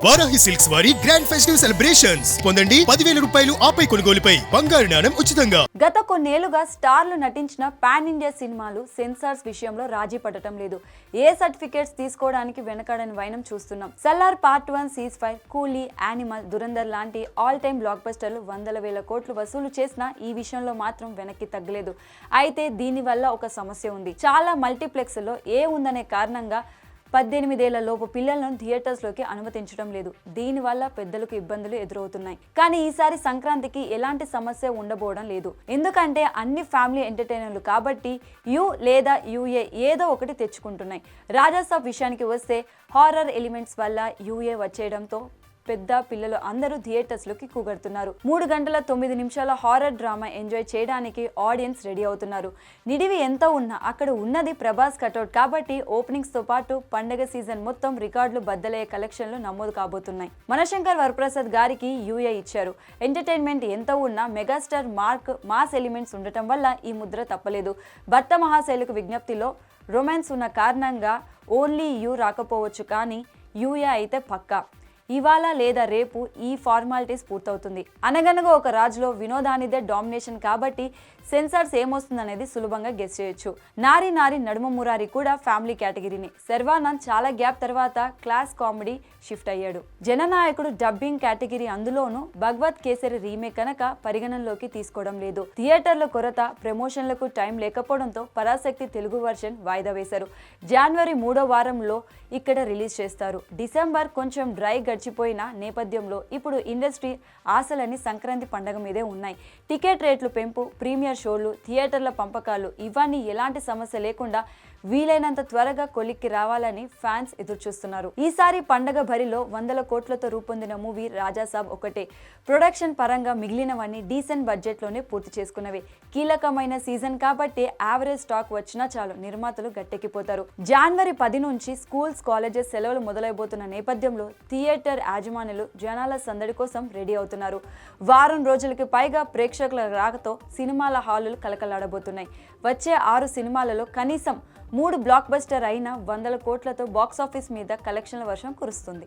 Varahi silks వారి grand festive celebrations పొందండి 10,000 రూపాయలు ఆపై కొనుగోలుపై బంగారు నాణెం ఉచితంగా. గత కొన్నేళ్లుగా స్టార్లు నటించిన పాన్ ఇండియా సినిమాలు సెన్సార్స్ విషయంలో రాజీ పడటం లేదు. ఏ సర్టిఫికేట్స్ తీసుకోవడానికి వెనకాడని వైనం చూస్తున్నాం. సల్లార్ పార్ట్ 1, సీజ్ ఫైర్, కూలీ, యానిమల్, దురంధర్ లాంటి ఆల్ టైమ్ బ్లాక్ బస్టర్లు వందల వేల కోట్లు వసూలు చేసినా ఈ విషయంలో మాత్రం వెనక్కి తగ్గలేదు. అయితే దీనివల్ల ఒక సమస్య ఉంది. చాలా మల్టీప్లెక్స్ లో ఉందనే కారణంగా 18 ఏళ్ల లోపు పిల్లలను థియేటర్స్లోకి అనుమతించడం లేదు. దీనివల్ల పెద్దలకు ఇబ్బందులు ఎదురవుతున్నాయి. కానీ ఈసారి సంక్రాంతికి ఎలాంటి సమస్య ఉండబోవడం లేదు. ఎందుకంటే అన్ని ఫ్యామిలీ ఎంటర్టైనర్లు కాబట్టి యు లేదా యుఏ ఏదో ఒకటి తెచ్చుకుంటున్నాయి. రాజాసాబ్ విషయానికి వస్తే హారర్ ఎలిమెంట్స్ వల్ల యుఏ వచ్చేయడంతో పెద్ద పిల్లలు అందరూ థియేటర్స్లోకి కూగడుతున్నారు. 3 గంటల 9 నిమిషాల హారర్ డ్రామా ఎంజాయ్ చేయడానికి ఆడియన్స్ రెడీ అవుతున్నారు. నిడివి ఎంత ఉన్నా అక్కడ ఉన్నది ప్రభాస్ కటౌట్ కాబట్టి ఓపెనింగ్స్ తో పాటు పండగ సీజన్ మొత్తం రికార్డులు బద్దలయ్యే కలెక్షన్లు నమోదు కాబోతున్నాయి. మనశంకర్ వరప్రసాద్ గారికి యూఏ ఇచ్చారు. ఎంటర్టైన్మెంట్ ఎంత ఉన్నా మెగాస్టార్ మార్క్ మాస్ ఎలిమెంట్స్ ఉండటం వల్ల ఈ ముద్ర తప్పలేదు. భర్త మహాశైలకు విజ్ఞప్తిలో రొమాన్స్ ఉన్న కారణంగా ఓన్లీ యూ రాకపోవచ్చు, కానీ యూఏ అయితే పక్కా. ఇవాళ లేదా రేపు ఈ ఫార్మాలిటీస్ పూర్తవుతుంది. అనగనగా ఒక రాజులో వినోదానిదే డామినేషన్ కాబట్టి సెన్సార్స్ ఏమొస్తుందనేది సులభంగా గెస్ చేయొచ్చు. నారి నారి నడుమ మురారి కూడా ఫ్యామిలీ కేటగిరీని. శర్వానంద్ చాలా గ్యాప్ తర్వాత క్లాస్ కామెడీ షిఫ్ట్ అయ్యాడు. జననాయకుడు డబ్బింగ్ కేటగిరీ, అందులోనూ భగవత్ కేసరి రీమేక్ కనుక పరిగణనలోకి తీసుకోవడం లేదు. థియేటర్ల కొరత, ప్రమోషన్లకు టైం లేకపోవడంతో పరాశక్తి తెలుగు వర్షన్ వాయిదా వేశారు. జనవరి 3వ వారంలో ఇక్కడ రిలీజ్ చేస్తారు. డిసెంబర్ కొంచెం డ్రై గడిచిపోయిన నేపథ్యంలో ఇప్పుడు ఇండస్ట్రీ ఆశలన్నీ సంక్రాంతి పండుగ మీదే ఉన్నాయి. టికెట్ రేట్లు పెంపు, ప్రీమియర్ షోలు, థియేటర్ల పంపకాలు ఇవన్నీ ఎలాంటి సమస్య లేకుండా వీలైనంత త్వరగా కొలిక్కి రావాలని ఫ్యాన్స్ ఎదురుచూస్తున్నారు. ఈసారి పండగ బరిలో 100 కోట్లతో రూపొందిన మూవీ రాజాసాబ్ ఒకటే. ప్రొడక్షన్ పరంగా మిగిలినవన్నీ డీసెంట్ బడ్జెట్లోనే పూర్తి చేసుకున్నవి. కీలకమైన సీజన్ కాబట్టి యావరేజ్ స్టాక్ వచ్చినా చాలు, నిర్మాతలు గట్టెక్కిపోతారు. జనవరి 10 నుంచి స్కూల్స్, కాలేజెస్ సెలవులు మొదలైపోతున్న నేపథ్యంలో థియేటర్ యాజమానులు జనాల సందడి కోసం రెడీ అవుతున్నారు. వారం రోజులకి పైగా ప్రేక్షకుల రాకతో సినిమాల హాలులు కలకలాడబోతున్నాయి. వచ్చే 6 సినిమాలలో కనీసం 3 బ్లాక్ బస్టర్ అయిన 100 కోట్లతో బాక్సాఫీస్ మీద కలెక్షన్ల వర్షం కురుస్తుంది.